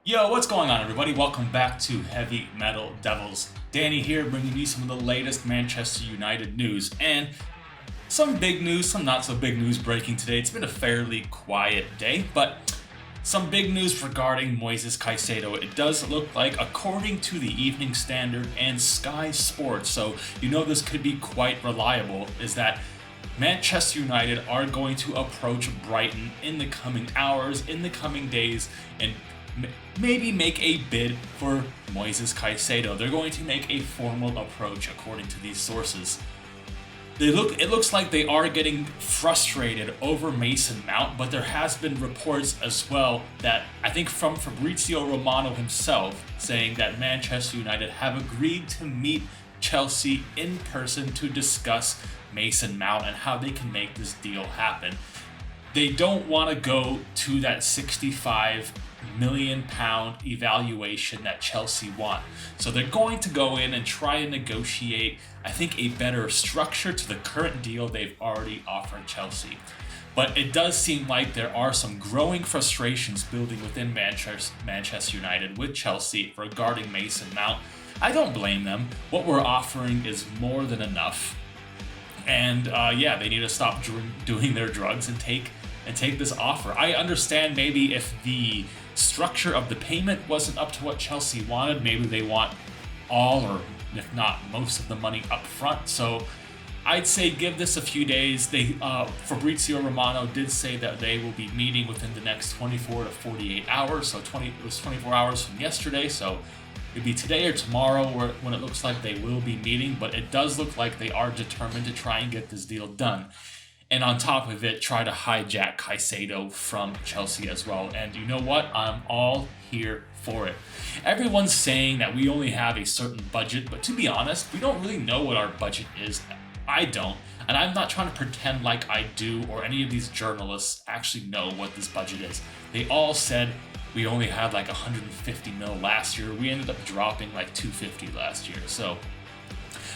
Yo, what's going on, everybody? Welcome back to Heavy Metal Devils. Danny here, bringing you some of the latest Manchester United news and some big news, some not so big news breaking today. It's been a fairly quiet day, but some big news regarding Moises Caicedo. It does look like, according to the Evening Standard and Sky Sports, so you know this could be quite reliable, is that Manchester United are going to approach Brighton in the coming hours, in the coming days, and maybe make a bid for Moises Caicedo. They're going to make a formal approach, according to these sources. It looks like they are getting frustrated over Mason Mount, but there has been reports as well that I think from Fabrizio Romano himself saying that Manchester United have agreed to meet Chelsea in person to discuss Mason Mount and how they can make this deal happen. They don't want to go to that £65 million evaluation that Chelsea want. So they're going to go in and try and negotiate, I think, a better structure to the current deal they've already offered Chelsea. But it does seem like there are some growing frustrations building within Manchester United with Chelsea regarding Mason Mount. I don't blame them. What we're offering is more than enough. And they need to stop doing their drugs and take this offer. I understand maybe if the structure of the payment wasn't up to what Chelsea wanted, maybe they want all or if not most of the money up front. So I'd say give this a few days. Fabrizio Romano did say that they will be meeting within the next 24 to 48 hours. So it was 24 hours from yesterday. So it'd be today or tomorrow when it looks like they will be meeting. But it does look like they are determined to try and get this deal done. And on top of it, try to hijack Caicedo from Chelsea as well. And you know what? I'm all here for it. Everyone's saying that we only have a certain budget, but to be honest, we don't really know what our budget is. I don't. And I'm not trying to pretend like I do or any of these journalists actually know what this budget is. They all said we only had like 150 mil last year. We ended up dropping like 250 last year. So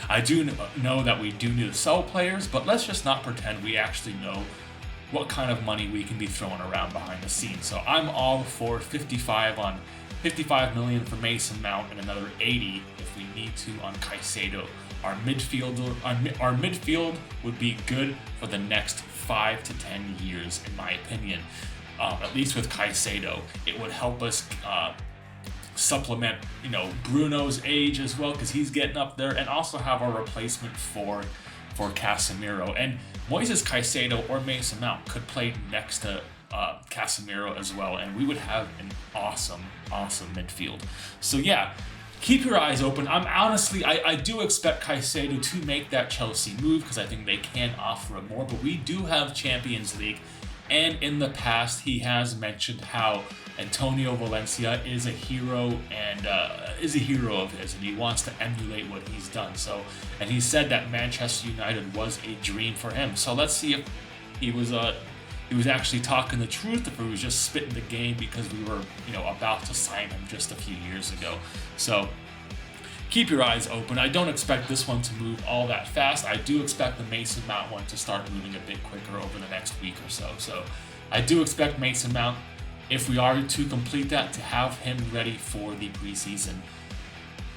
I do know that we do need to sell players, but let's just not pretend we actually know what kind of money we can be throwing around behind the scenes. So I'm all for 55 million for Mason Mount and another 80 if we need to on Caicedo. Our midfield would be good for the next 5 to 10 years, in my opinion. At least with Caicedo, it would help us supplement, Bruno's age as well, because he's getting up there, and also have our replacement for Casemiro. And Moises Caicedo or Mason Mount could play next to Casemiro as well, and we would have an awesome midfield. So yeah, keep your eyes open. I do expect Caicedo to make that Chelsea move because I think they can offer it more, but we do have Champions League. And in the past, he has mentioned how Antonio Valencia is a hero of his, and he wants to emulate what he's done. So, and he said that Manchester United was a dream for him. So let's see if he was actually talking the truth, if he was just spitting the game because we were about to sign him just a few years ago. So keep your eyes open. I don't expect this one to move all that fast. I do expect the Mason Mount one to start moving a bit quicker over the next week or so. So I do expect Mason Mount, if we are to complete that, to have him ready for the preseason.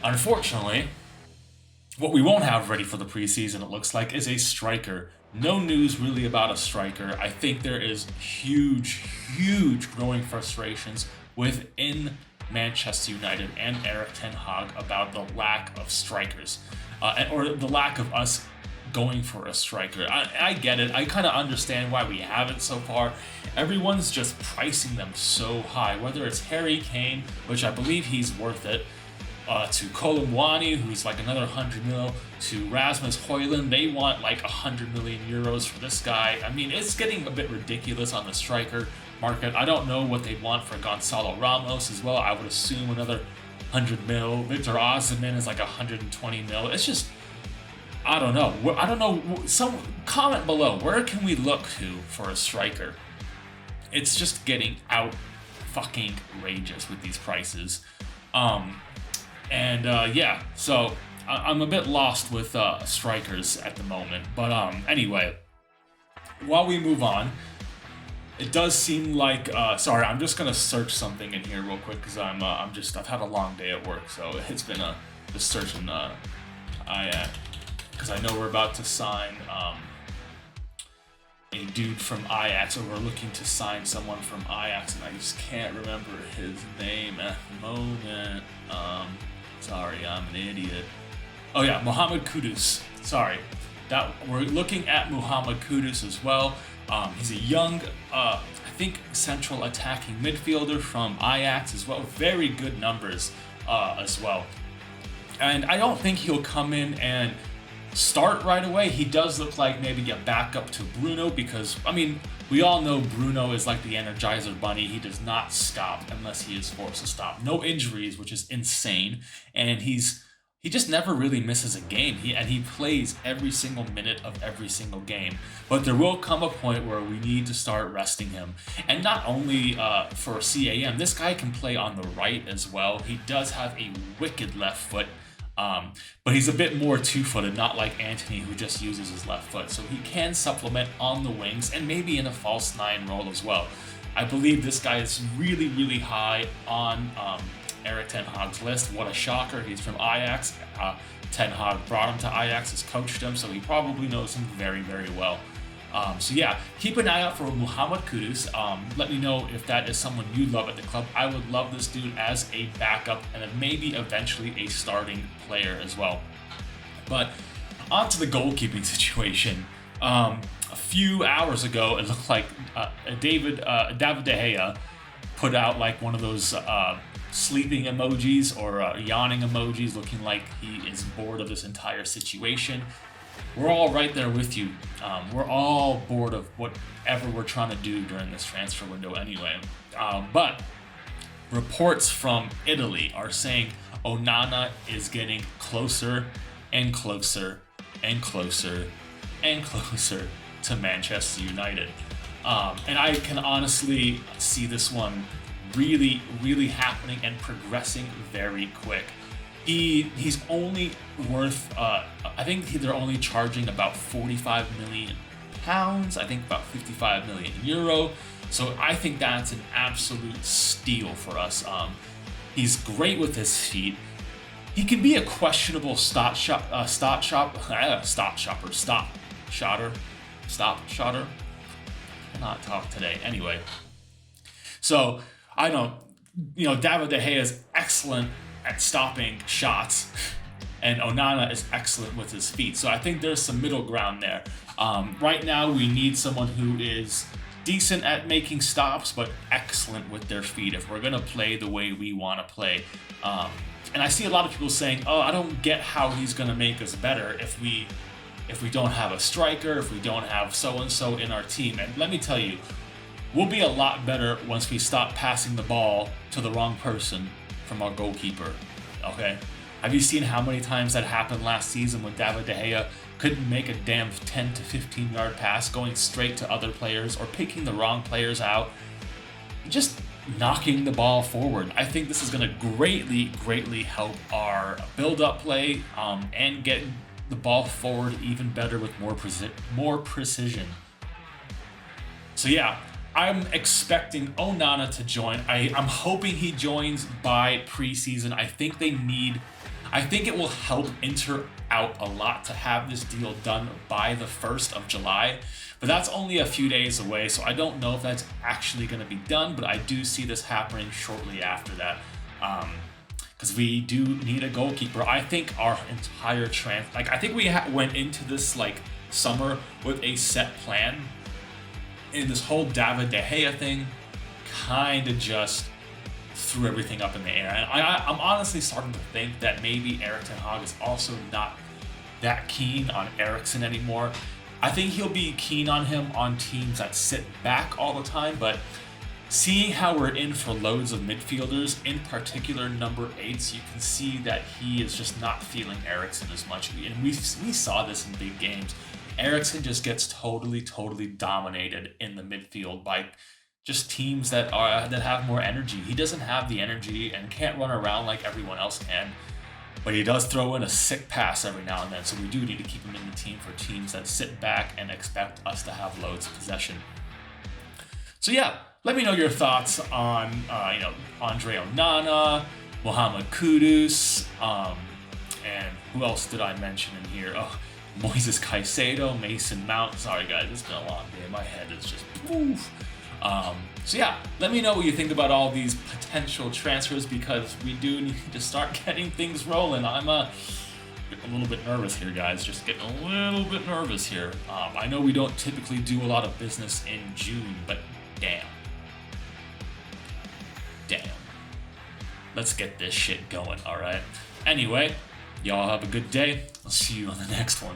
Unfortunately, what we won't have ready for the preseason, it looks like, is a striker. No news really about a striker. I think there is huge growing frustrations within Manchester United and Erik ten Hag about the lack of strikers, or the lack of us going for a striker. I get it. I kind of understand why we haven't so far. Everyone's just pricing them so high, whether it's Harry Kane, which I believe he's worth it, to Colomwani, who's like another 100 mil, to Rasmus Højlund. They want like 100 million euros for this guy. I mean, it's getting a bit ridiculous on the striker market. I don't know what they want for Gonzalo Ramos as well. I would assume another 100 mil. Victor Osimhen is like 120 mil. It's just, I don't know. Some comment below. Where can we look to for a striker? It's just getting out fucking outrageous with these prices. So I'm a bit lost with strikers at the moment. But anyway, while we move on, It does seem like. Sorry, I'm just gonna search something in here real quick because I've had a long day at work, so it's been just searching because I know we're about to sign a dude from Ajax, or we're looking to sign someone from Ajax, and I just can't remember his name at the moment. Sorry, I'm an idiot. Oh yeah, Mohamed Kudus. Sorry, that we're looking at Mohamed Kudus as well. He's a young, I think, central attacking midfielder from Ajax as well. Very good numbers as well. And I don't think he'll come in and start right away. He does look like maybe a backup to Bruno because, I mean, we all know Bruno is like the Energizer Bunny. He does not stop unless he is forced to stop. No injuries, which is insane. And he just never really misses a game. He plays every single minute of every single game. But there will come a point where we need to start resting him. And not only for CAM, this guy can play on the right as well. He does have a wicked left foot. But he's a bit more two-footed, not like Antony, who just uses his left foot. So he can supplement on the wings and maybe in a false nine role as well. I believe this guy is really, really high on Erik Ten Hag's list. What a shocker. He's from Ajax. Ten Hag brought him to Ajax, has coached him, so he probably knows him very, very well. So yeah, keep an eye out for Mohamed Kudus. Let me know if that is someone you love at the club. I would love this dude as a backup and then maybe eventually a starting player as well. But on to the goalkeeping situation. A few hours ago, it looked like David De Gea put out like one of those sleeping emojis or yawning emojis, looking like he is bored of this entire situation. We're all right there with you. We're all bored of whatever we're trying to do during this transfer window anyway. But reports from Italy are saying Onana is getting closer and closer and closer and closer to Manchester United. And I can honestly see this one really, really happening and progressing very quick. He's only worth, I think they're only charging about 45 million pounds, I think about 55 million euro. So I think that's an absolute steal for us. He's great with his feet. He can be a questionable stop shotter. Cannot talk today. Anyway, so I know, David De Gea is excellent at stopping shots, and Onana is excellent with his feet. So I think there's some middle ground there. Right now, we need someone who is decent at making stops, but excellent with their feet if we're gonna play the way we want to play. And I see a lot of people saying, "Oh, I don't get how he's gonna make us better if we don't have a striker, if we don't have so and so in our team." And let me tell you, we'll be a lot better once we stop passing the ball to the wrong person from our goalkeeper, okay? Have you seen how many times that happened last season when David De Gea couldn't make a damn 10 to 15 yard pass going straight to other players or picking the wrong players out, just knocking the ball forward? I think this is going to greatly, greatly help our build-up play and get the ball forward even better with more precision. So yeah, I'm expecting Onana to join. I'm hoping he joins by preseason. I think it will help Inter out a lot to have this deal done by the 1st of July. But that's only a few days away, so I don't know if that's actually going to be done, but I do see this happening shortly after that. Because we do need a goalkeeper. I think our entire I think we went into this summer with a set plan. And this whole David De Gea thing kind of just threw everything up in the air. And I'm honestly starting to think that maybe Erik Ten Hag is also not that keen on Eriksen anymore. I think he'll be keen on him on teams that sit back all the time, but seeing how we're in for loads of midfielders, in particular number 8s, you can see that he is just not feeling Eriksen as much. And we saw this in big games. Eriksen just gets totally dominated in the midfield by just teams that have more energy. He doesn't have the energy and can't run around like everyone else can, but he does throw in a sick pass every now and then. So we do need to keep him in the team for teams that sit back and expect us to have loads of possession. So yeah, let me know your thoughts on Andre Onana, Mohamed Kudus, and who else did I mention in here? Oh, Moises Caicedo, Mason Mount. Sorry guys, it's been a long day. My head is just poof. So yeah, let me know what you think about all these potential transfers because we do need to start getting things rolling. I'm getting a little bit nervous here, guys. Just getting a little bit nervous here. I know we don't typically do a lot of business in June, but damn. Let's get this shit going, alright? Anyway, y'all have a good day. I'll see you on the next one.